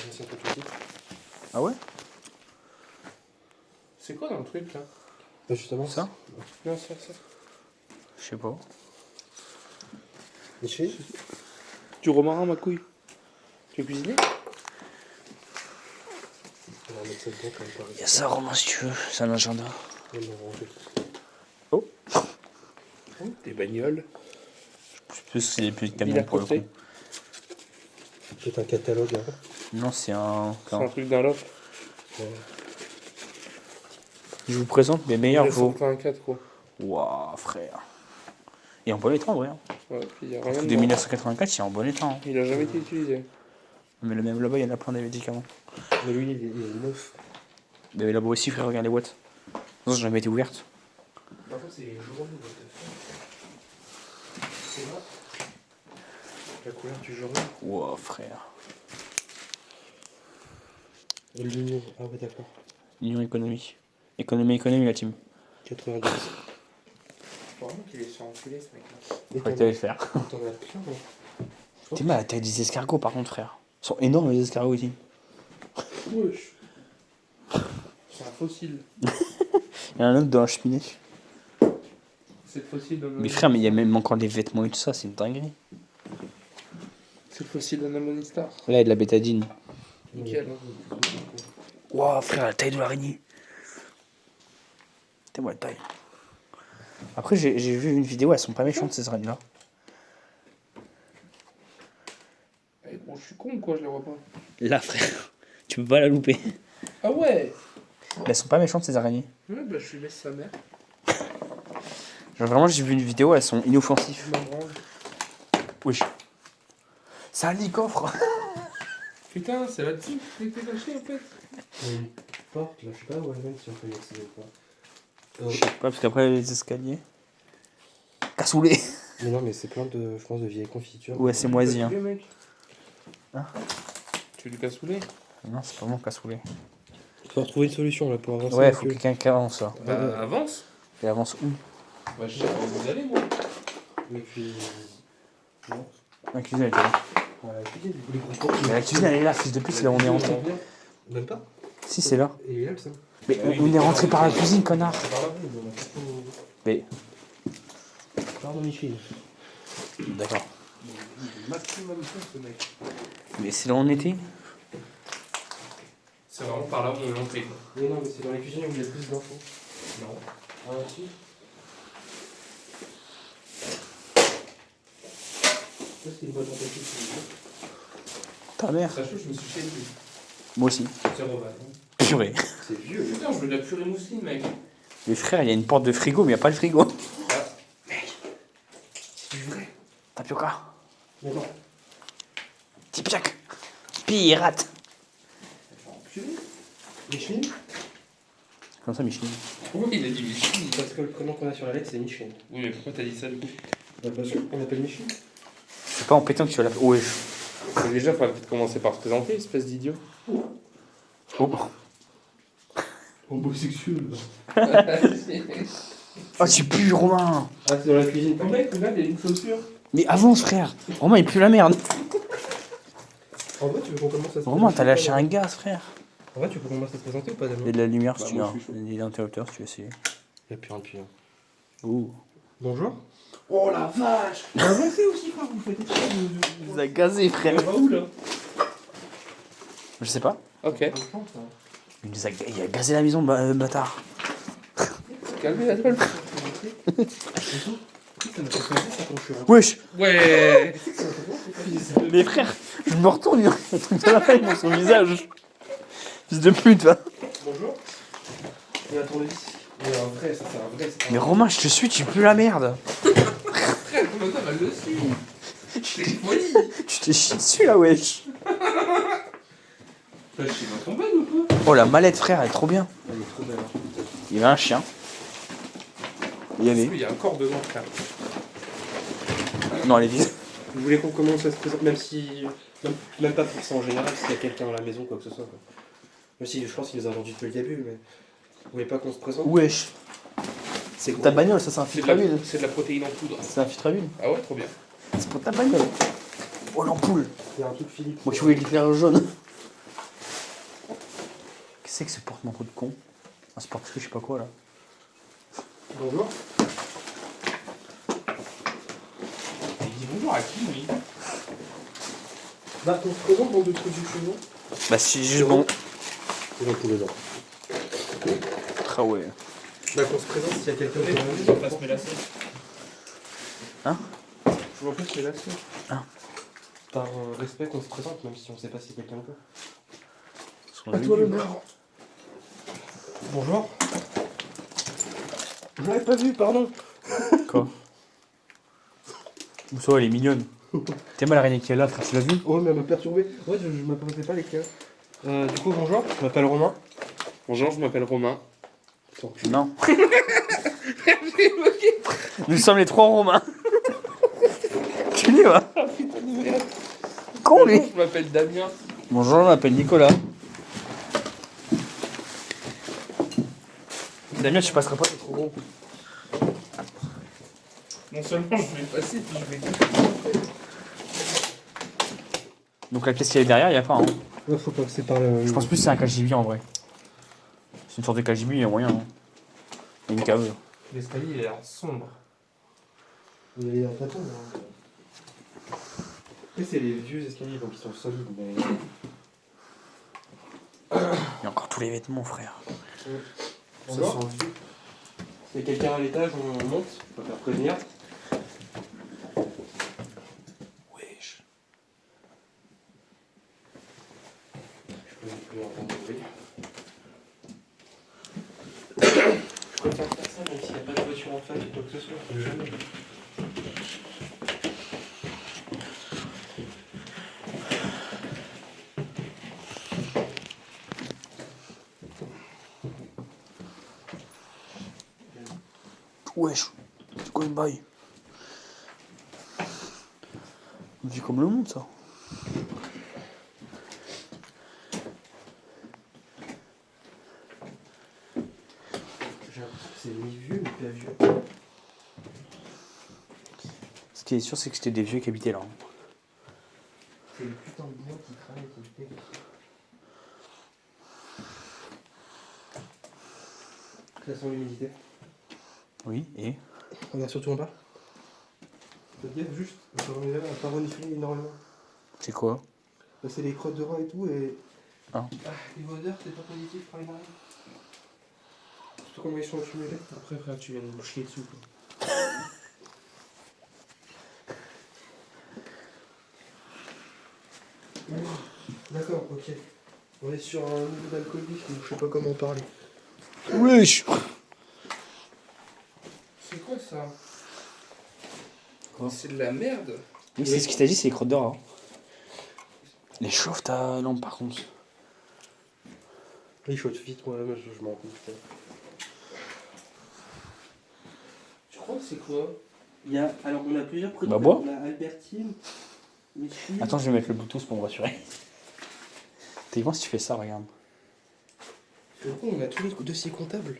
ancien prototype. Ah ouais? C'est quoi dans le truc là? Bah justement, Ça? Non, ça. Je sais pas. Michel. Du romarin, ma couille. Tu veux cuisiner? On va mettre ça dedans comme par Il y a ça, Romain, si tu veux. C'est un agenda. On va ranger. Oh, des bagnoles. Je sais plus si c'est des petits Il camions a pour le coffré. coup. C'est un catalogue. Hein. Non, c'est un. C'est un truc d'un loft. Je vous présente mes meilleurs veaux. 1984 quoi. Waouh, frère. Et en bon état, en vrai. Hein. Ouais, puis il y a Le rien truc de dedans. 1984, c'est en bon état. Hein. Il a jamais été utilisé. Mais le même là-bas, il y en a plein des médicaments. Mais lui, il est neuf. Mais là-bas aussi, frère, regarde les boîtes. Non, ça n'a jamais été ouverte. Par contre, c'est les journaux. C'est là. La couleur du journal. Waouh, frère. Et l'union. Ah ouais, d'accord. Union économie. Économie, la team. 90. Faut vraiment qu'il est sur enculé ce mec là. Et Faut que t'ailles le faire. T'en as plein, non? T'es mal à la taille des escargots, par contre, frère. Ils sont énormes, les escargots ici. Wesh. C'est un fossile. Il y en a un autre dans la cheminée. C'est le fossile d'un Mais frère, mais il y a même encore des vêtements et tout ça, c'est une dinguerie. C'est le fossile d'un ammonistar. Là, il y a de la bétadine. Nickel. Waouh, frère, la taille de l'araignée. T'es moi la taille. Après, j'ai vu une vidéo, elles sont pas méchantes ces araignées-là. Eh, bon, je suis con quoi, je les vois pas. Là, frère, tu peux pas la louper. Ah ouais. Mais elles sont pas méchantes ces araignées. Ouais, bah je lui laisse sa mère. Genre, vraiment, j'ai vu une vidéo, elles sont inoffensives. Je m'en branle. Wesh. C'est un lit coffre. Putain, c'est là-dessus que t'es caché en fait. Il y a une porte là, je sais pas où elle est, si on peut y accéder ou pas. Je sais pas, parce qu'après, les escaliers. Cassoulet. Mais non, mais c'est plein de, je pense, de vieilles confitures. Ouais, c'est moisi. Hein. Cassoulet, mec. Hein? Tu veux du cassoulet? Non, c'est pas mon cassoulet. Faut retrouver une solution là pour avancer. Ouais, avec faut eux. quelqu'un qui avance là. Bah, avance. Et avance où? Bah, je sais pas où vous allez, moi. Et puis. Non. La cuisine, elle est là. Voilà, la cuisine, les gros pots. Mais la cuisine, elle est là, fils de pute, c'est là où on est rentré. Même pas. Si, c'est là. Et il est là le sam. Mais on est rentré par la cuisine, connard. C'est par là, mais on a pas trop. Mais. Pardon, Michel. D'accord. Maximum ça, ce mec. Mais c'est là où on était? C'est vraiment par là où on est entré, quoi. Mais non, mais c'est dans les cuisines où il y a plus d'infos. Non. Ah, si. Ça, c'est une bonne tentative. Ta mère. Sache que je me suis fait dessus. Moi aussi. C'est Robat. Purée. C'est vieux. Putain, je veux de la purée mousseline, mec. Mais frère, il y a une porte de frigo, mais il n'y a pas le frigo. C'est du vrai. Tapioca. Mais non. Tipiac. Pirate. Micheline. Comme ça, Micheline. Pourquoi il a dit Micheline? Parce que le prénom qu'on a sur la lettre, c'est Micheline. Oui, mais pourquoi t'as dit ça, du coup? Bah, parce qu'on appelle Micheline. C'est pas en pétant que tu vas la. Ouais. Mais déjà, il faudrait peut-être commencer par se présenter, espèce d'idiot. Oh. Homosexuel. Oh, tu pues, Romain. Ah, c'est dans la cuisine. Oh, mec, regarde, il y a une chaussure. Mais avance, frère. Romain, il pue la merde. En vrai, tu veux qu'on commence à se Romain, présenter t'as ou lâché pas, un gaz, frère. En vrai, tu veux qu'on commence à se présenter ou pas, Damien? Il y a de la lumière Bah, si tu moi, veux. je suis chaud. Il y a l'interrupteur si tu veux essayer. Il y a plus un depuis. Ouh. Bonjour. Oh la vache! Avancez aussi, quoi, vous faites exprès Il nous a gazé, frère. On va où, là? Je sais pas. Ok. Il a gazé la maison, bâtard. Calmez la toile. Wesh. Ouais! Mais frère, je me retourne, il y a un truc de la faille dans son visage. Fils de pute, va. Bonjour. Et un tournevis. Mais un vrai, ça c'est un vrai. c'est Mais un- Romain, je te suis, tu pues la merde. Frère, comment ça va le dessus? C'est une folie! Tu t'es chié dessus là, wesh. Je suis dans ton bain ou quoi? Oh, la mallette, frère, elle est trop bien. Elle est trop belle. hein. Il y avait un chien. Il y avait. Il y a un corps dedans, frère. Non, elle est vide. Vous voulez qu'on commence à se présenter, même si. Même pas pour ça en général, s'il y a quelqu'un à la maison, quoi que ce soit. Quoi. Même si je pense qu'il nous a vendu depuis le début, mais. Vous voulez pas qu'on se présente? Wesh. C'est Ta bagnole, ça, c'est un C'est filtre de, à huile. c'est de la protéine en poudre. C'est un filtre à huile. Ah ouais, trop bien. C'est pour ta bagnole. Oh, l'ampoule. Il y a un truc Philippe. Moi, tu voulais l'éclairage jaune. c'est que ce porte-manteau de con? Un sportif, je sais pas quoi là. Bonjour. Il dit bonjour à qui, lui? Bah, on se présente dans deux trucs du chez nous. Bah, si juste bon. Ils ont tous les gens. Ah ouais. Bah, qu'on se présente s'il y a quelqu'un qui Je vais pas se mélasser. Hein? Je vois pas se mélasser. Ah. Par respect qu'on se présente, même si on sait pas si quelqu'un peut. À toi l'honneur. Bonjour. Je l'avais pas vu, pardon. Quoi? Ça, elle est mignonne. T'es mal l'araignée qui est là, frère, tu l'as vu? Oh, mais elle m'a perturbé. Ouais, je m'appréhendais pas les cas. Du coup, bonjour, je m'appelle Romain. Bonjour, je m'appelle Romain. Non. Nous sommes les trois Romains. Tu l'es, va? Ah putain de merde. Con, lui. Bonjour, je m'appelle Damien. Bonjour, je m'appelle Nicolas. Damien, tu passeras pas, t'es trop gros. Non seulement je vais passer, puis je vais... Donc la pièce qui est derrière, il a pas, hein. Ouais, faut passer par le. Je pense plus que c'est un KGB en vrai. C'est une sorte de KGB, il y a moyen. Hein. Il y a une cave. L'escalier, il a l'air sombre. Il y a un tâton, là. Oui, c'est les vieux escaliers, donc ils sont solides, mais. Il y a encore tous les vêtements, frère. Bonjour. Ça sent vieux. Il y a quelqu'un à l'étage, on monte, on va faire prévenir. Wesh. Je peux plus entendre le bruit. Je préfère faire ça même s'il n'y a pas de voiture en face ou quoi que ce soit. Je jamais. Wesh. C'est quoi une baille? On vit comme le monde, ça. J'ai l'impression que c'est mi-vieux, mais pas vieux. Ce qui est sûr, c'est que c'était des vieux qui habitaient là. Hein. C'est le putain de bois qui travaille qui me dégoûte. Ça sent l'humidité. Oui, et Regarde surtout en bas. Faites gaffe juste, on pas renifler énormément. c'est quoi? Là, c'est les crottes de rats et tout, et. Ah. Les odeurs, c'est pas positif pour les narines. Surtout comment ils sont accumulés. Après, frère, tu viens de me chier dessus, quoi. D'accord, ok. On est sur un niveau d'alcoolisme, je sais pas comment parler. Wesh. C'est quoi ça? Quoi? C'est de la merde. Oui, c'est ce qu'il t'a dit, c'est les crottes de rat. Les chauffe ta lampe par contre. Il chauffe vite, moi, je m'en fous. Tu crois que c'est quoi? Alors, on a plusieurs producteurs. Bah, bois. On a Albertine, Micheline. Attends, je vais mettre le Bluetooth pour me rassurer. T'es bon si tu fais ça, regarde. Du coup, on a tous les dossiers comptables.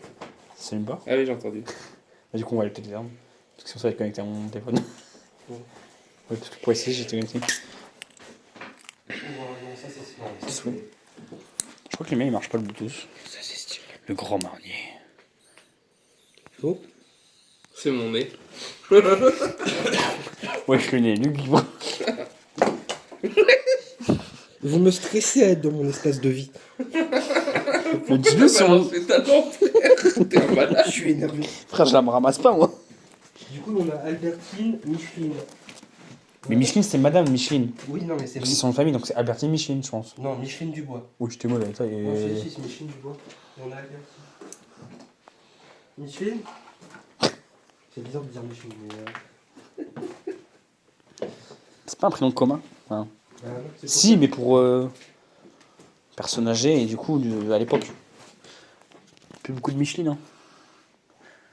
Ça s'allume pas? Ah oui, j'ai entendu. Bah, du coup, on va aller peut-être les armes. Parce que sinon, ça va être connecté à mon téléphone. Ouais. Ouais, parce que pour essayer, j'étais connecté. Non, ça c'est. Non, ça, Oui. Je crois que les miens, ils marchent pas le Bluetooth. Ça, c'est stylé. Le grand marnier. Oh. C'est mon nez. Ouais, je suis né, Luc. Vous me stressez à être dans mon espace de vie. Mais dis-le si on... C'est ta lampe. T'es un malade. Je suis énervé. Frère, je la me ramasse pas, moi. Du coup, on a Albertine, Micheline. Mais Micheline, c'est Madame Micheline. Oui, non, mais c'est. C'est son nom de famille, donc c'est Albertine Micheline, je pense. Non, Micheline Dubois. Oui, j'étais mauvais avec ça. Non, c'est Et... ici, c'est Micheline Dubois. Et on a Albertine. Micheline. C'est bizarre de dire Micheline, mais. C'est pas un prénom commun. Hein. Ah, non, c'est Si, mais pour personne âgée, et du coup, à l'époque. Plus beaucoup de Micheline. Hein.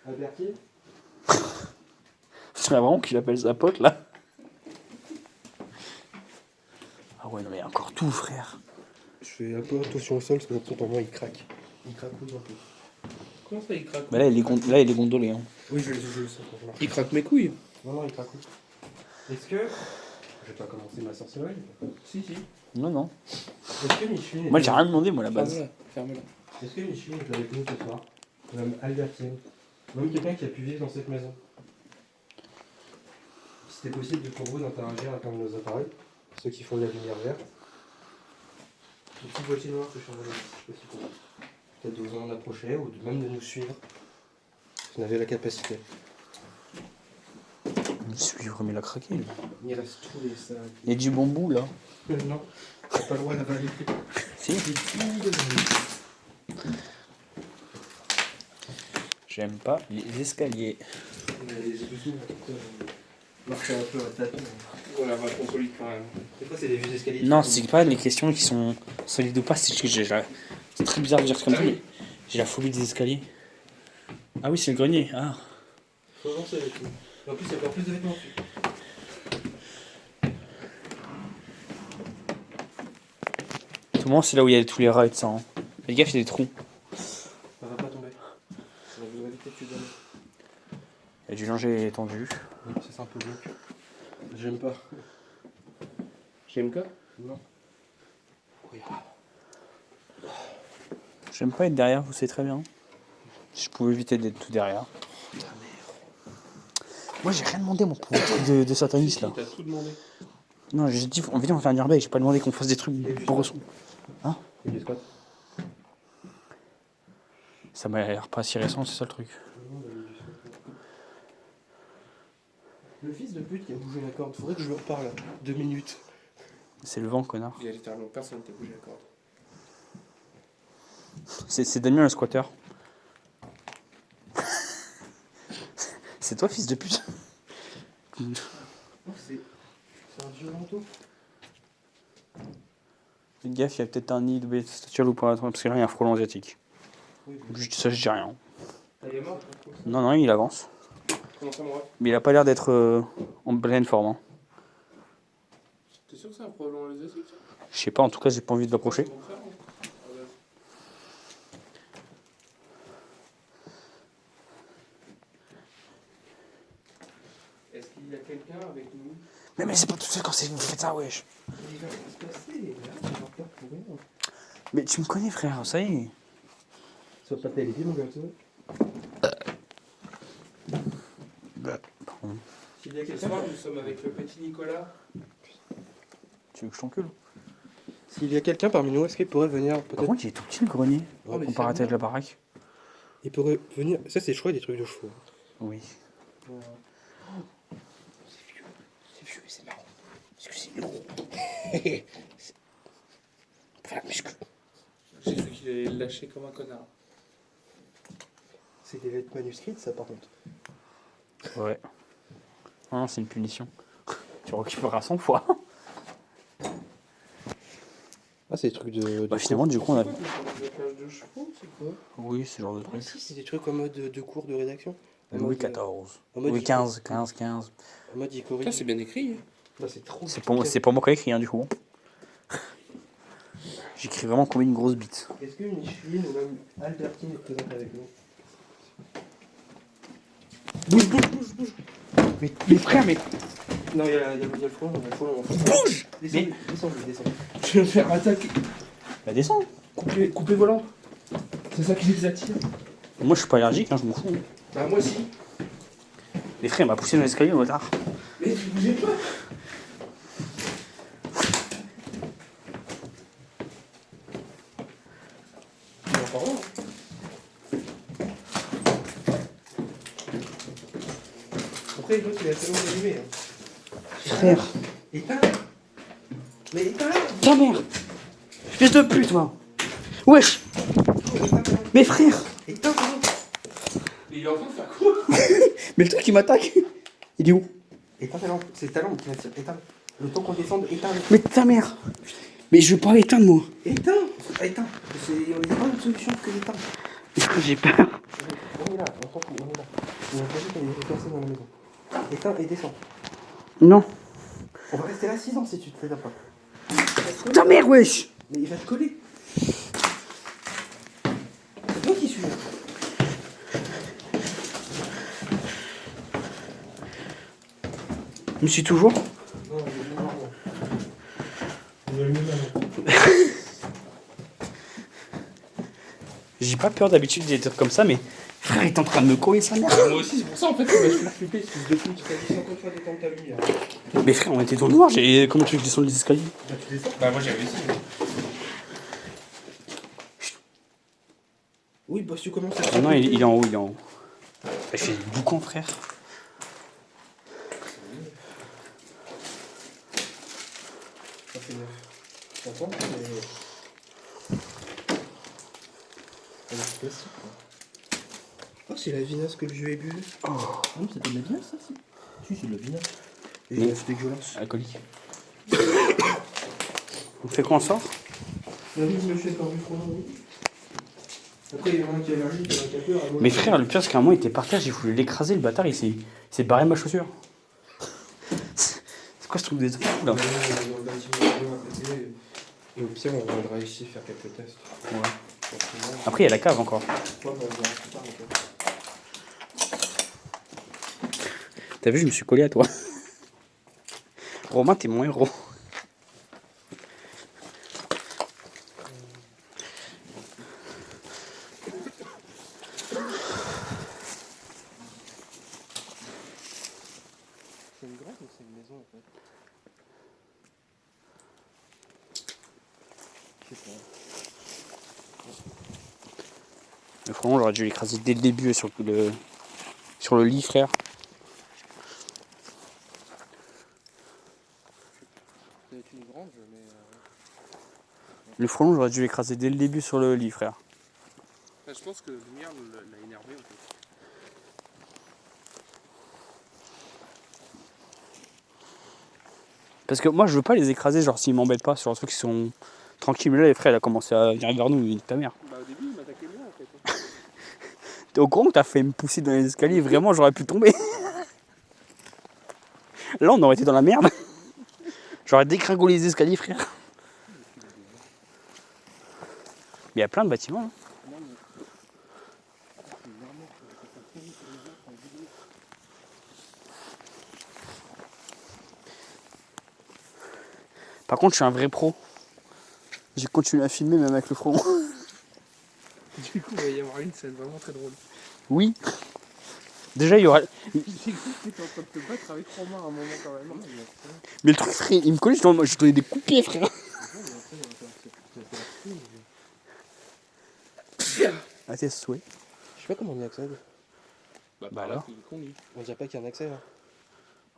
Albertine. C'est vraiment qu'il appelle sa pote, là. Ah ouais, non, mais encore tout, frère. Je fais un peu attention au sol parce que l'autre temps, il craque. Il craque un peu. Comment ça, il craque? Bah là, là, il est gondolé. Hein. Oui, je le sens quand je marche. Il craque mes couilles. Non, non, il craque. Est-ce que. Je vais pas commencer ma sorcellerie. Si, si. Non, non. Est-ce que Micheline. Moi, j'ai rien demandé, moi, à la base. Ferme-la. Ferme-la. Est-ce que Micheline est avec nous ce soir? Madame Albertine. Même quelqu'un qui a pu vivre dans cette maison. Si c'était possible pour vous d'interagir avec un de nos appareils, ceux qui font de la lumière verte. Le petit boîtier noir que je suis en train de mettre, si possible pour vous. Peut-être de vous en approcher ou même de nous suivre. Si vous en avez la capacité. Me suivre, mais il a craqué. Lui. Il reste tous les sacs. Il y a du bambou là. Non, t'as pas le droit d'avaler. Si. J'aime pas les escaliers. Les dessous, marcher un peu à tâtons. Voilà, vachement solide quand même. C'est quoi, c'est des vieux escaliers? Non, c'est pas les questions qui sont solides ou pas. C'est que c'est très bizarre de dire ça comme ça, mais j'ai la phobie des escaliers. Ah oui, c'est le grenier. Ah. Faut avancer avec nous. Et en plus, il y a encore plus de vêtements dessus. Tout le monde, c'est là où il y a tous les rats et tout ça. Hein. Fais gaffe, il y a des trous. Ça va pas tomber. Ça va vous éviter que tu donnes. Il y a du linge étendu. Oui, ça c'est un peu glauque. J'aime pas. J'aime quoi? Non. Oui. J'aime pas être derrière, vous savez très bien. Si je pouvais éviter d'être tout derrière. Moi, j'ai rien demandé, mon pauvre truc de sataniste là. T'as tout demandé. Non, j'ai dit, on va faire un airbag. J'ai pas demandé qu'on fasse des trucs bressons. Hein? Et du squat. Ça m'a l'air pas si récent, c'est ça le truc. Le fils de pute qui a bougé la corde, faudrait que je lui reparle. 2 minutes. C'est le vent, connard. Il y a littéralement personne qui a bougé la corde. C'est Damien le squatter. C'est toi, fils de pute. Oh, c'est un vieux manteau. Faites gaffe, il y a peut-être un nid de bestiole ou pas, parce que là, il y a un frelon asiatique. Oui, Je dis ça, je dis rien. Il est mort? Non, non, il avance. Comment ça, moi? Mais il a pas l'air d'être en pleine forme. Hein. T'es sûr que c'est un problème asiatique, ça? Je sais pas, en tout cas, j'ai pas envie de l'approcher. Est-ce qu'il y a quelqu'un avec nous? Mais c'est pas tout seul quand vous faites ça, wesh. Il va rien se passer, là, on va faire pour rien. Mais tu me connais, frère, ça y est. Sois pas télévisé, mon gâteau. Pardon. S'il y a Ce quelqu'un, soir, nous sommes avec le petit Nicolas. Tu veux que je t'encule? s'il y a quelqu'un parmi nous, est-ce qu'il pourrait venir Par peut-être? contre, il est tout petit le grenier. Oh, mais Comparé c'est avec la baraque. Il pourrait venir. Ça, c'est, je crois, des trucs de chevaux. Oui. C'est vieux, c'est marrant. Parce que c'est lourd. Voilà, muscle. J'ai cru qu'il allait le lâcher comme un connard. C'est des lettres manuscrites, ça, par contre. Ouais. Non, c'est une punition. Tu récupéreras 100 fois. Ah, c'est des trucs de. Bah, finalement, du coup, on a. C'est quoi, des cages de chevaux? C'est quoi? Oui, ce genre de Ah, truc. si, c'est des trucs en mode de cours de rédaction. En Louis mode, XIV. en mode Louis Ico- XV, 15. En mode Icorie. Putain, c'est bien écrit. Non, c'est trop. C'est pas moi qui ai écrit, hein, du coup. J'écris vraiment comme une grosse bite. Est-ce que Micheline ou même Albertine est présente avec nous? Bouge. Mais frère, mais. Non, il y a le front, il y a le front. Bouge! Descendez. Je vais me faire attaquer. Bah, descends. Coupez volant. C'est ça qui les attire. Moi, je suis pas allergique, hein, je m'en fous. Bah, moi aussi. Les frères, il m'a poussé dans l'escalier, le motard. Mais tu bougez pas. Il est encore là. Après, l'autre, il a tellement allumé. Frère. Éteins. Mais éteins. Ta mère. Fils de pute, toi. Wesh. Mais frère. Éteins, pardon. Mais il est en train de faire quoi? Mais le truc qui m'attaque. Il est où? Éteins ta lampe. C'est ta lampe qui m'attire. Éteins. Le temps qu'on descende, éteins. Mais ta mère. Mais je veux pas éteindre, moi. Éteins. Éteins. Il n'y a pas d'autre solution que d'éteindre. J'ai peur. On est là, on s'en fout, on est là. On a l'impression qu'il y a des personnes dans la maison. Éteins et descends. Non. On va rester là 6 ans si tu te fais pas. Ta mère, wesh. Mais il va te coller. C'est toi qui suis là. Je me suis toujours. Non, il est mieux. J'ai pas peur d'habitude des trucs comme ça, mais frère, il est en train de me coller sa mère. Moi aussi, c'est pour ça en fait que je suis flippé, espèce de fou. Tu t'as dit 50 fois d'étendre ta lumière. Mais frère, on était dans le noir, comment tu veux que je descende les escaliers? Bah, tu descends. Bah, moi j'ai réussi. Oui, bah, si tu commences à. Ah non, il est en haut, il est en haut. Bah, je fais du boucan, frère. Ça fait 9. T'entends? Oh, c'est la vinasse que le vieux a bu. Oh, non, c'était de la vinasse, ça, si. Si, c'est de la vinasse. Et Mais- c'est dégueulasse. Alcoolique. On fait quoi, on sort? La vie, je me fais par du fromage, oui. Après, il y en a un qui a allergie, il y en a un qui a peur. Mais frère, le pire, c'est qu'à un moment, il était par terre, j'ai voulu l'écraser, le bâtard, il s'est barré ma chaussure. C'est quoi ce truc des enfants, là? Dans le bâtiment à côté. Et au pire, on viendra ici faire quelques tests. Ouais. Forcément. Après, il y a la cave encore. Ouais, bah, on verra plus tard, en fait. T'as vu, je me suis collé à toi. Romain, t'es mon héros. C'est une grotte ou c'est une maison, en fait? Je sais pas. Le frelon, j'aurais dû l'écraser dès le début sur le lit, frère. Ça va être une grange, mais. Le frelon, j'aurais dû l'écraser dès le début sur le lit, frère. Bah, je pense que la lumière l'a énervé en fait. Parce que moi, je veux pas les écraser, genre s'ils m'embêtent pas, sur un truc qui sont tranquilles. Mais là, les frères, il a commencé à venir vers nous, il dit ta mère. Bah, au début, il m'attaquait moi en fait. T'es au courant que t'as fait me pousser dans les escaliers, vraiment, j'aurais pu tomber. Là, on aurait été dans la merde. J'aurais dégringolé les escaliers, frère. Mais il y a plein de bâtiments. Hein. Par contre, je suis un vrai pro. J'ai continué à filmer même avec le front. Du coup, il va y avoir une scène vraiment très drôle. Oui. Déjà, il y aura. J'ai cru que t'étais en train de te battre avec Romain à un moment quand même. Mais le truc, frère, il me collait, je donnais des coups de pied, frère. Ah, tes souhaits. Je sais pas comment on y accède. Bah, Bah par là, alors. il est con lui. On dirait pas qu'il y a un accès, là.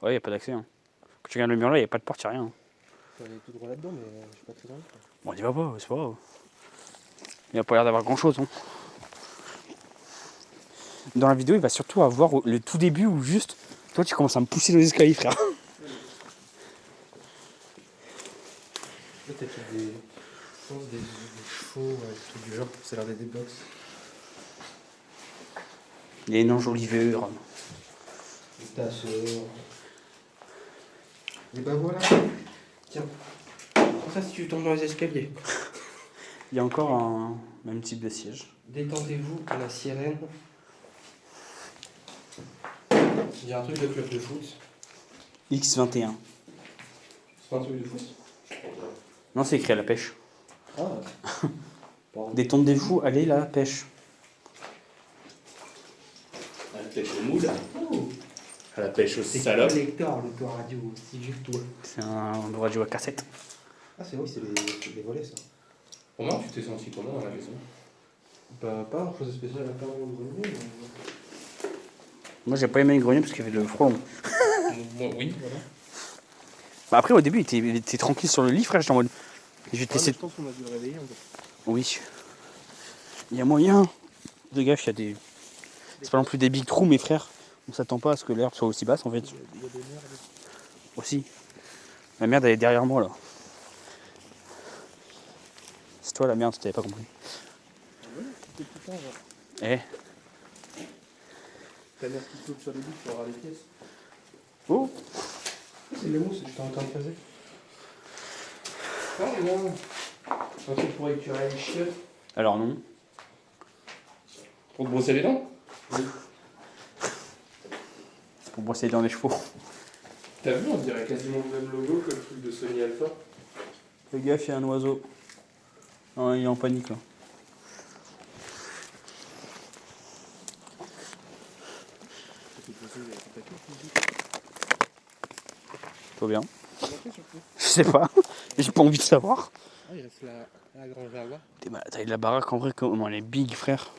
Ouais, y a pas d'accès. Hein. Quand tu regardes le mur là, y a pas de porte, y a rien. On aller tout droit là-dedans, mais je suis pas très envie. Bon, on y va pas, c'est pas grave. Il a pas l'air d'avoir grand chose. Hein. Dans la vidéo, il va surtout avoir le tout début où juste, toi, tu commences à me pousser dans les escaliers, frère. Là, t'as fait des. Je pense des chevaux, des trucs du genre. Ça a l'air d'être des box. Il y a une enjoliveur. Des tasseurs. Et bah voilà. Tiens. Comme ça, si tu tombes dans les escaliers. Il y a encore un même type de siège. Détendez-vous à la sirène. Il y a un truc de club de foot. X21. C'est pas un truc de foot? Non, c'est écrit à la pêche. Ah. Pardon. Détendez-vous, allez la pêche. À la pêche au moule. Oh. À la pêche au C'est salope. collector, le tour radio, si vieux que toi. C'est un radio à cassette. Ah, c'est oui, c'est les volets, ça. Romain, tu t'es senti comment dans la maison? Bah, pas grand chose de spécial à part le grenier, mais. Moi, j'ai pas aimé le grenier parce qu'il y avait le frelon. Moi, oui, voilà. Bah après, au début, il était tranquille sur le lit, frère. J'étais en mode. Je vais te laisser. Je pense qu'on a dû le réveiller en fait. Oui. Il y a moyen. De gaffe, il y a des. C'est pas non plus des big trous, mes frères. On s'attend pas à ce que l'herbe soit aussi basse en fait. Il y a des merdes. Aussi. La merde, elle est derrière moi là. C'est toi la merde, t'avais pas compris. C'est tout le temps, genre. Eh. Ta mère qui saute sur les bouts pour avoir les pièces. Oh. C'est les mousses que j'étais en train de passer. Ah, non. Un truc pour écurer les chiottes. Alors non. Pour te brosser les dents? C'est pour brosser les dents des chevaux. T'as vu, on dirait quasiment le même logo que le truc de Sony Alpha. Fais gaffe, il y a un oiseau. Non, il est en panique là. Trop bien. Je sais pas. J'ai pas envie de savoir. Ah, il reste la grange là-bas. T'es malade, la taille de la baraque en vrai, comment elle est big, frère.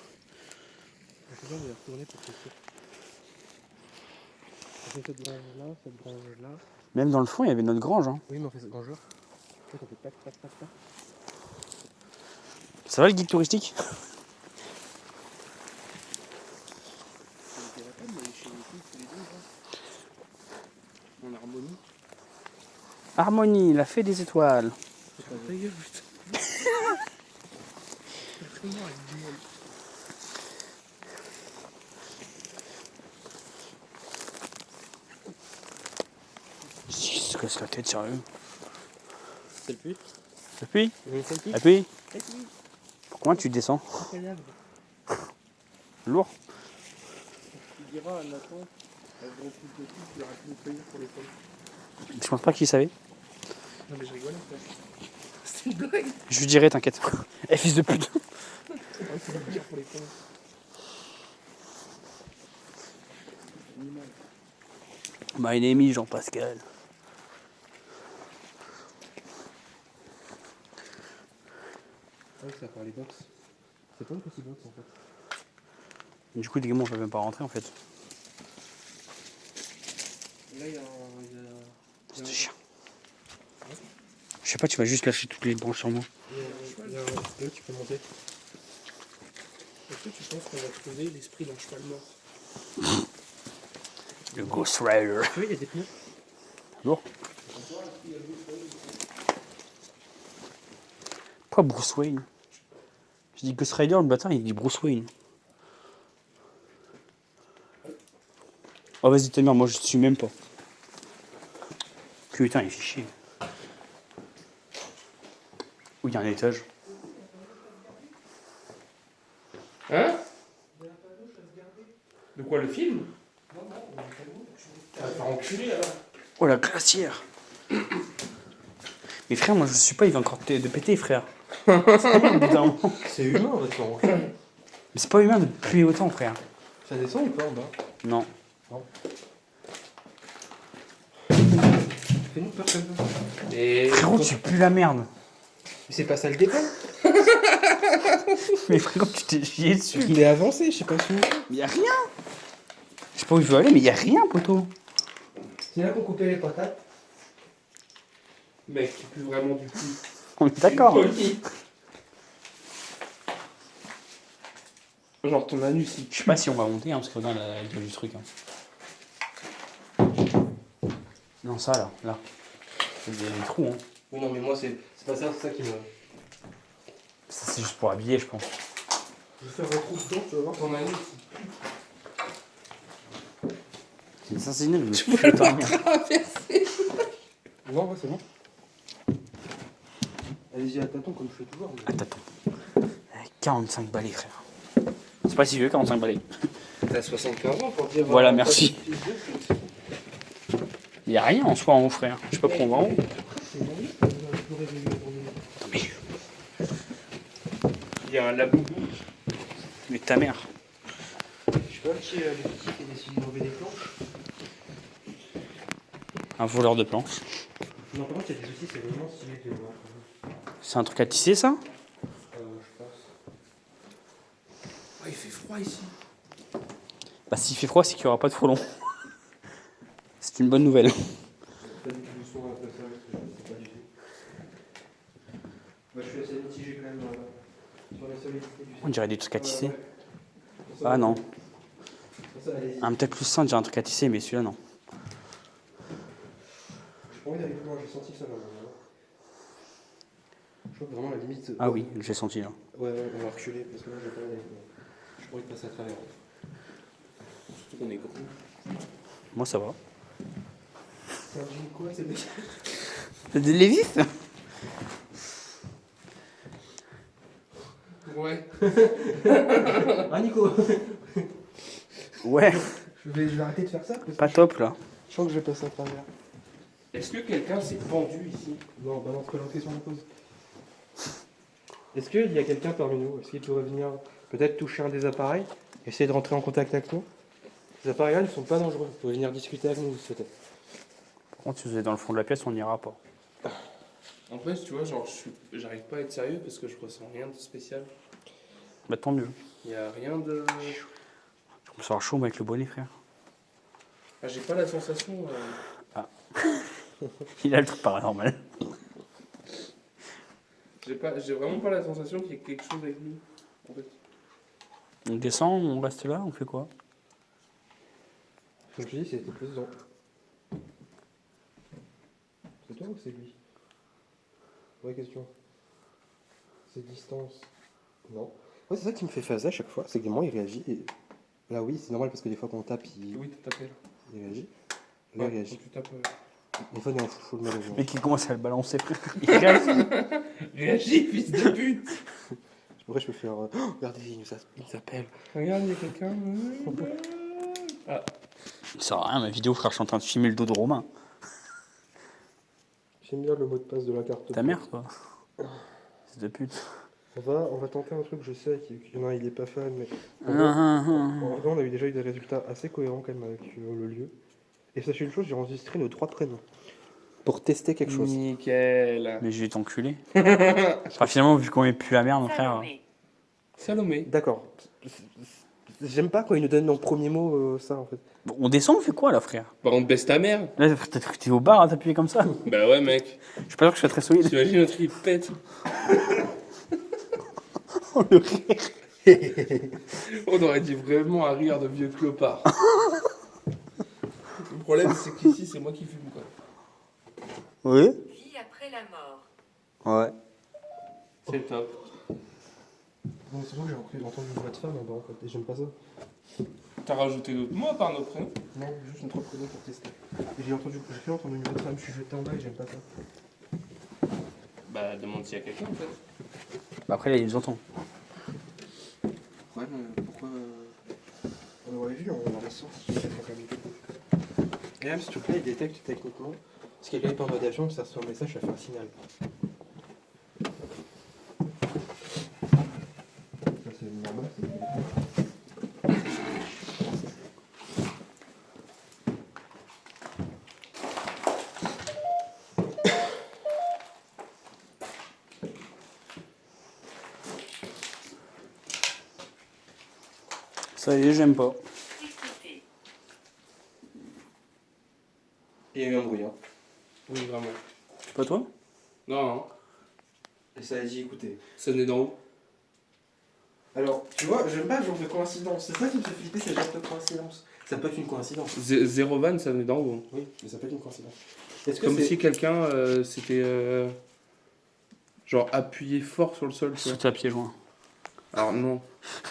Je vais retourner pour que c'est. On fait cette grange-là, cette grange-là. Même dans le fond, il y avait notre grange. Hein. Oui, mais on fait cette grange-là. En fait, on fait tac, tac, tac, tac. Ça va le guide touristique? On dirait pas, mais chez les filles, tous les deux, là. En harmonie. Harmonie, la fée des étoiles. C'est pas ta gueule, putain. Vraiment, avec du monde. Si, se casse la tête, sérieux. C'est le puits. Appuie, Vous avez le appuie. puits. Pourquoi tu descends? Incroyable. Lourd. Tu diras à Nathan, avec gros coup de tout, tu auras pu nous payer pour les pommes. Je pense pas qu'il savait. Non, mais je rigole, en fait. C'est une blague. Je lui dirai, t'inquiète. Eh, fils de pute. Ouais, c'est le dire pour les pommes. Animal. My name is Jean-Pascal. Ah oui, ça part les box. C'est pas une petite box en fait. Du coup, on peut même pas rentrer en fait. Là, il y a C'est chien. Je sais pas, tu vas juste lâcher toutes les branches sur moi. un cheval, tu peux monter. Est-ce que tu penses qu'on va trouver l'esprit d'un cheval mort? Le Ghost Rider. Tu vois, il y a des pneus. Lourd. Pourquoi Bruce Wayne? Je dis Ghost Rider, le bâtard, il dit Bruce Wayne. Oh, vas-y, ta mère, moi je suis même pas. Putain, il fait chier. Où il y a un étage. Hein? De quoi, le film? Ah, faire enculer alors. Oh, la glacière. Mais frère, moi je suis pas, il va encore de péter, frère. C'est humain, en fait, Laurent. Mais c'est pas humain de puer autant, frère. Ça descend ou pas en bas? Non. Fais-nous peur comme ça. Et... Frérot, tu pues la merde. Mais c'est pas ça le débat. Mais frérot, tu t'es chié dessus. Il est avancé, je sais pas si vous... Mais y'a rien. Je sais pas où je veux aller, mais y'a rien, poteau. C'est là qu'on coupait les patates. Mec, tu pues vraiment du cul. On est d'accord. Poli. Genre ton anus, il Je sais pas si on va monter, hein, parce que regarde la gueule du truc. Hein. Non, ça là, là. Il y a des trous, hein. Oui, non, mais moi, c'est pas ça, c'est ça qui me... Ça, c'est juste pour habiller, je pense. Je vais faire un trou dedans, tu vas voir. ton anus. C'est sensible, mais putain, merde. Non, ouais, c'est bon. Allez-y à tâtons comme je fais toujours. Mais... Ah, t'attends. 45 balais, frère. C'est pas si vieux, 45 balais. T'as 75 ans pour dire... Voilà, merci. Y'a rien en soi en haut, frère. Je sais pas pourquoi on va en haut. Attends, mais. Il y a un laboubou. Mais ta mère. Je sais pas qui est le petit qui a décidé d'enlever des planches. Un voleur de planches. Non, par contre, il y a des outils, c'est vraiment stylé de les voir. C'est un truc à tisser, ça? Je pense. Ah, il fait froid ici. Bah, s'il fait froid, c'est qu'il n'y aura pas de frelons. C'est une bonne nouvelle. Pas du tout le son après ça, parce que je sais pas du tout. Moi, je suis assez mitigé quand même sur la solidité du On dirait des trucs à tisser. ouais. Ah non. Ça, allez-y. Un peut-être plus simple, j'ai un truc à tisser, mais celui-là, non. J'ai pas envie d'aller plus loin, j'ai senti que ça va. Je crois que vraiment la limite. Ah oui, j'ai senti là. Ouais, on va reculer parce que là, j'ai pas envie d'aller plus loin. Je pourrais passer à travers. Surtout qu'on est gros. Moi, ça va. C'est un jean quoi, c'est mec? C'est des Lévis? Ouais. Ah, Nico. Ouais, Je vais arrêter de faire ça parce que pas top là. je crois que je vais passer à travers. Est-ce que quelqu'un s'est pendu ici? Non, balance pas la question de pause. Est-ce qu'il y a quelqu'un parmi nous? Est-ce qu'il pourrait venir peut-être toucher un des appareils? Essayer de rentrer en contact avec nous? Les appareils là, ils sont pas dangereux. Vous pouvez venir discuter avec nous si vous souhaitez. Par contre, si vous êtes dans le fond de la pièce, on n'ira pas. En fait, tu vois, genre, j'arrive pas à être sérieux parce que je ressens rien de spécial. Bah tant mieux. Il y a rien de. Je me sens chaud avec le bonnet, frère. Ah, j'ai pas la sensation. Il a le truc paranormal. J'ai vraiment pas la sensation qu'il y ait quelque chose avec lui. En fait. On descend, on reste là, on fait quoi? Comme je te dis, c'était pesant. C'est toi ou c'est lui? Vraie question. C'est distance. Non. Ouais, c'est ça qui me fait phaser à chaque fois. C'est que moi, il réagit. Et... Là, oui, c'est normal parce que des fois, quand on tape, Oui, t'as tapé là. il réagit. Là, il réagit. Quand tu tapes. Des fois, il est en full malheureusement. Mais qui commence à le balancer, frère. Il réagit. Réagis, fils de pute! Après, je peux faire. Oh, regardez, il nous appelle. Regarde, il y a quelqu'un. Ah, Ça sert à rien, ma vidéo, frère, je suis en train de filmer le dos de Romain. J'aime bien le mot de passe de la carte. Ta mère, quoi. C'est de pute. On va tenter un truc, je sais qu'il y en a un, il est pas fan, mais. En vrai, on a eu déjà eu des résultats assez cohérents quand même avec le lieu. Et sachez une chose, j'ai enregistré nos 3 prénoms. Pour tester quelque chose. nickel. Mais je vais t'enculer. Enfin, finalement, vu qu'on est plus la merde, frère. Salomé. D'accord. J'aime pas quand ils nous donnent en premier mot ça en fait. Bon, on descend, on fait quoi, là, frère? Par contre, baisse ta mère. Là, t'es au bar à t'appuyer comme ça. Bah ouais, mec. Je suis pas sûr que je sois très solide. T'imagines notre il pète. Oh, le rire. On aurait dit vraiment un rire de vieux clopard. Le problème, c'est qu'ici, c'est moi qui fume, quoi. Oui? Vie après la mort. Ouais. C'est le top. Non, c'est vrai que j'ai entendu une voix de femme en bas en fait, et j'aime pas ça. T'as rajouté d'autres mots par nos prénoms? Non, juste une 3 prénoms pour tester. Et j'ai entendu une voix de femme, je suis jeté en bas et j'aime pas ça. Bah, demande s'il y a quelqu'un, en fait. Bah après, là, ils nous entendent. Ouais, mais pourquoi. On aurait vu, on aurait sorti. Et même si tu plais, il détecte techniquement. Si quelqu'un est pas en mode avion, ça reçoit un message, ça fait un signal. Ça c'est normal, Ça y est, j'aime pas. Écoutez. Il y a eu un bruit, hein. Oui, vraiment. C'est pas toi? Non, hein. Et ça a dit écoutez. Ça venait d'en haut. Alors, tu vois, j'aime pas ce genre de coïncidence. C'est ça qui me fait flipper, c'est le genre de coïncidence. Ça peut être une coïncidence. Zéro van, ça venait d'en haut. Oui, mais ça peut être une coïncidence. Est-ce que Comme c'est... si quelqu'un s'était genre appuyé fort sur le sol, tu vois. Sous à pieds joints. Alors non,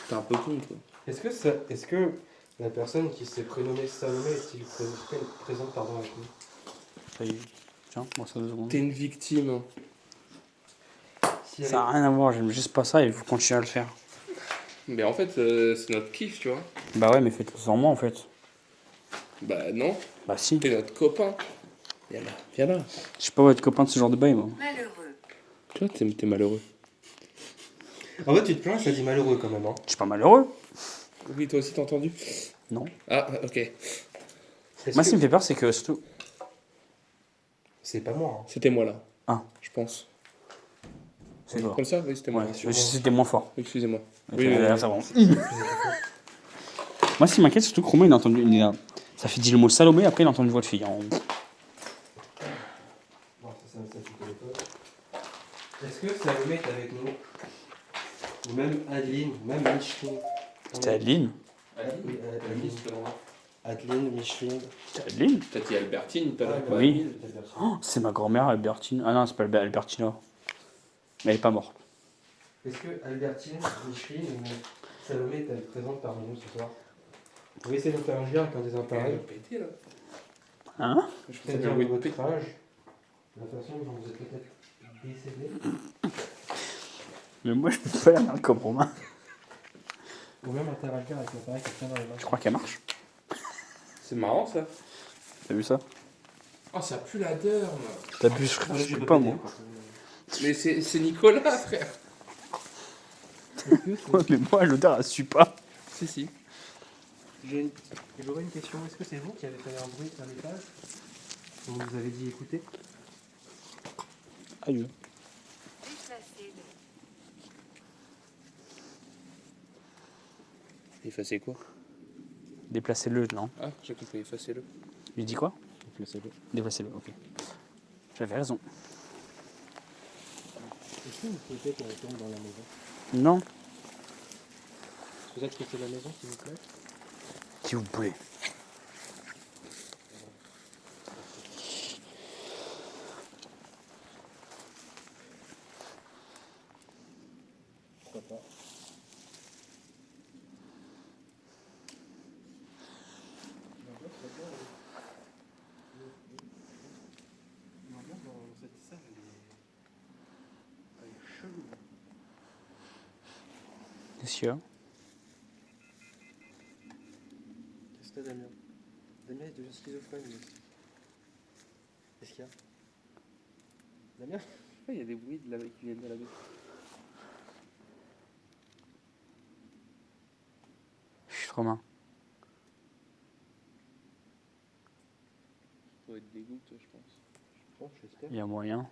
t'es un peu con, toi. Est-ce que la personne qui s'est prénommée Salomé est-il présente pardon avec nous? Ça y est. Tiens, moi ça 2 secondes. T'es une victime. Si elle Ça n'a rien à voir, j'aime juste pas ça et vous continuez à le faire. Mais en fait, c'est notre kiff, tu vois. Bah ouais, mais faites-le sans moi en fait. Bah non, Bah si. t'es notre copain. Viens là, viens là. Je suis pas votre copain de ce genre de bail, moi. Malheureux. Tu vois, t'es malheureux. En fait, tu te plains, ça dit malheureux quand même. Hein. Je suis pas malheureux. Oui, toi aussi t'as entendu? Non. Ah, ok. Est-ce Moi, que- ce qui me fait peur, c'est que surtout. C'est pas moi. Hein. C'était moi là. Ah. Je pense. C'est toi. Comme ça? Oui, c'était moi. Ouais, sûrement. c'était moins fort. Excusez-moi. Ok, Oui, là, ça va. Moi, ce qui m'inquiète, c'est surtout que Romain, il a entendu. Ça fait dire le mot Salomé, après, il a entendu une voix de fille. Bon, ça, tu connais pas. Est-ce que Salomé est avec nous? Ou même Adeline, ou même Micheline? C'était Adeline. Oui, Adeline, Micheline. C'était Adeline. T'as dit Albertine, t'as Ah, dit bah, Oui. peut-être. Oh, c'est ma grand-mère, Albertine. Ah non, c'est pas Albertina. Mais elle est pas morte. Est-ce que Albertine, Micheline ou Salomé est-elle présente parmi nous ce soir? Vous pouvez essayer de faire un lien avec un des appareils. pété là. Hein? Je pensais C'est-à-dire que oui, votre âge, la façon dont vous êtes peut-être décédé, Mais moi, je peux pas la merde comme Romain. ou même interagir avec l'appareil qui tient dans les mains. Je crois qu'elle marche. C'est marrant ça. T'as vu ça? Oh, ça pue la derme. T'as vu, je sais pas moi. Mais c'est Nicolas, frère. Ouais, mais moi, l'odeur, elle suit pas. Si, si. J'aurais une question. Est-ce que c'est vous qui avez fait un bruit à l'étage? On vous avez dit écoutez. Aïe. Déplacez-le. Effacez quoi? Déplacez-le, non. Ah, j'ai compris, effacez-le. J'ai dit quoi? Déplacez-le. Déplacez-le, ok. J'avais raison. Est-ce que vous souhaitez qu'on retourne dans la maison? Non, Peut-être que c'est la maison s'il vous plaît. si vous pouvez. Pourquoi pas? L'ambiance dans cette salle, elle est chelou. C'est sûr. Qu'est-ce que t'as, Damien? Damien est devenu schizophrène, lui aussi. Qu'est-ce qu'il y a? Damien? Il y a des bruits de qui viennent de la baie. Je suis trop main. Ça doit être des gouttes, je pense. Bon, j'espère. Il y a moyen.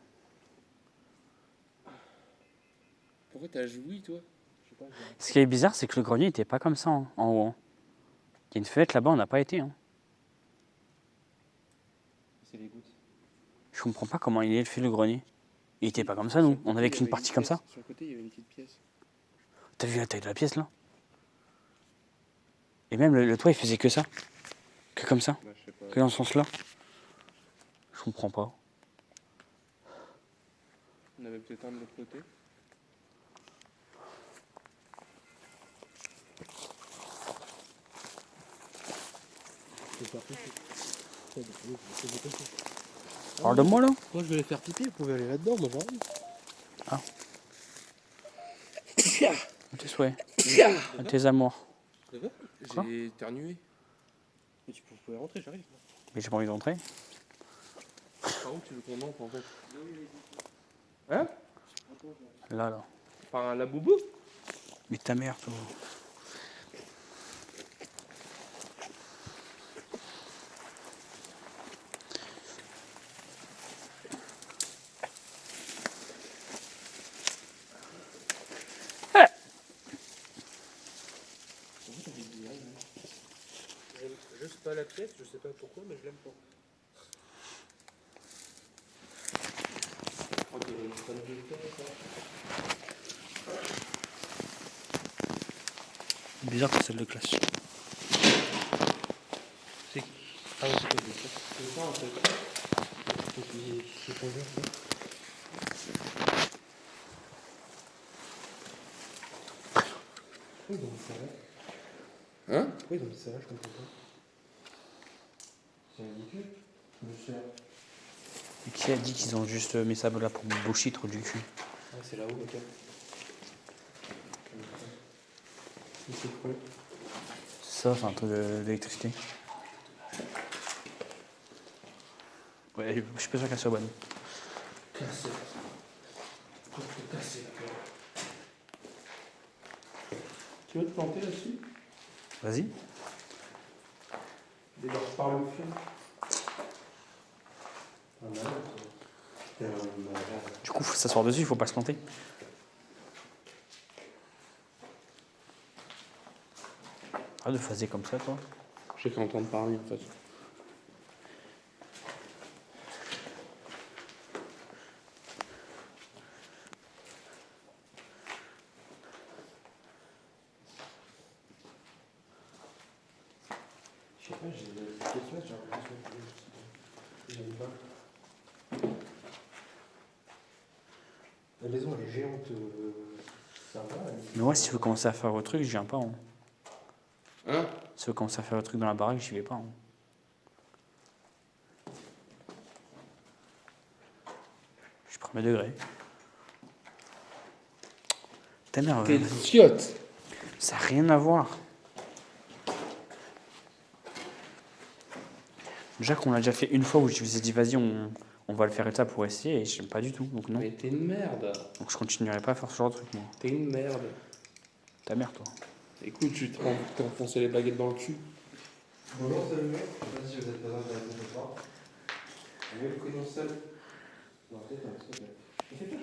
Pourquoi t'as joui, toi? Je sais pas, je vais- Ce qui est bizarre, c'est que le grenier était pas comme ça hein, en haut. Hein. Il y a une fenêtre là-bas, on n'a pas été. Hein. C'est les gouttes. Je comprends pas comment il est fait le grenier. Il était pas comme ça, nous. On avait qu'une partie comme ça. Sur le côté, il y avait une petite pièce. T'as vu la taille de la pièce là? Et même le toit, il faisait que ça. Que comme ça. Bah, je sais pas. Que dans ce sens-là. Je comprends pas. On avait peut-être un de l'autre côté. Je vais faire pipi. Oui, je vais faire pipi. Parle de moi là. Moi je vais aller faire pipi, vous pouvez aller là-dedans, moi j'arrive. À tes souhaits. À tes amours. Quoi? J'ai éternué. Mais vous pouvez rentrer, j'arrive. Mais j'ai pas envie d'entrer. Par où tu veux qu'on entre en fait? Hein? Là. Par la boubou? Mais ta mère, toi. J'aime juste pas la pièce, je sais pas pourquoi, mais je l'aime pas. Ok, une salle de thé, Bizarre que celle de classe. c'est qui? Ah oui, c'est pas lui. C'est ça en fait. C'est pour dire ça. Oui, donc ça va. Hein? Oui, donc ça va, je comprends pas. C'est ridicule. Je sais. Et qui a dit qu'ils ont juste mis ça là pour boucher trop du cul? Ah, c'est là-haut, ok. Et c'est quoi? Ça, c'est un truc d'électricité. Ouais, je suis pas sûr qu'elle soit bonne. Cassé. Cassé, d'accord. Tu veux te planter là-dessus? Vas-y. Dégage par le fil. Ah, malade, toi. T'es un malade. Du coup, faut s'asseoir dessus, il faut pas se planter. Arrête de phaser comme ça, toi. J'ai qu'à entendre parler en fait. Je sais pas, j'ai cette pièce-là, j'ai l'impression que j'aime pas. La maison elle est géante, ça va. Mais moi, si tu veux commencer à faire le truc, je viens pas. Hein. Hein? Si tu veux commencer à faire le truc dans la baraque, j'y vais pas. Hein. Je suis premier degré. Ta mère, T'es idiote! ça n'a rien à voir. Déjà qu'on l'a déjà fait une fois où je me suis dit, vas-y, on va le faire étape pour essayer, et j'aime pas du tout, donc non. Mais t'es une merde! Donc je continuerai pas à faire ce genre de truc, moi. T'es une merde! Ta mère, toi. Écoute, je t'ai enfoncé les baguettes dans le cul. Bonjour, c'est le mur. Je sais pas si vous êtes présent à la ce soir. On met le prénom seul. Non, peut-être pas, s'il te plaît.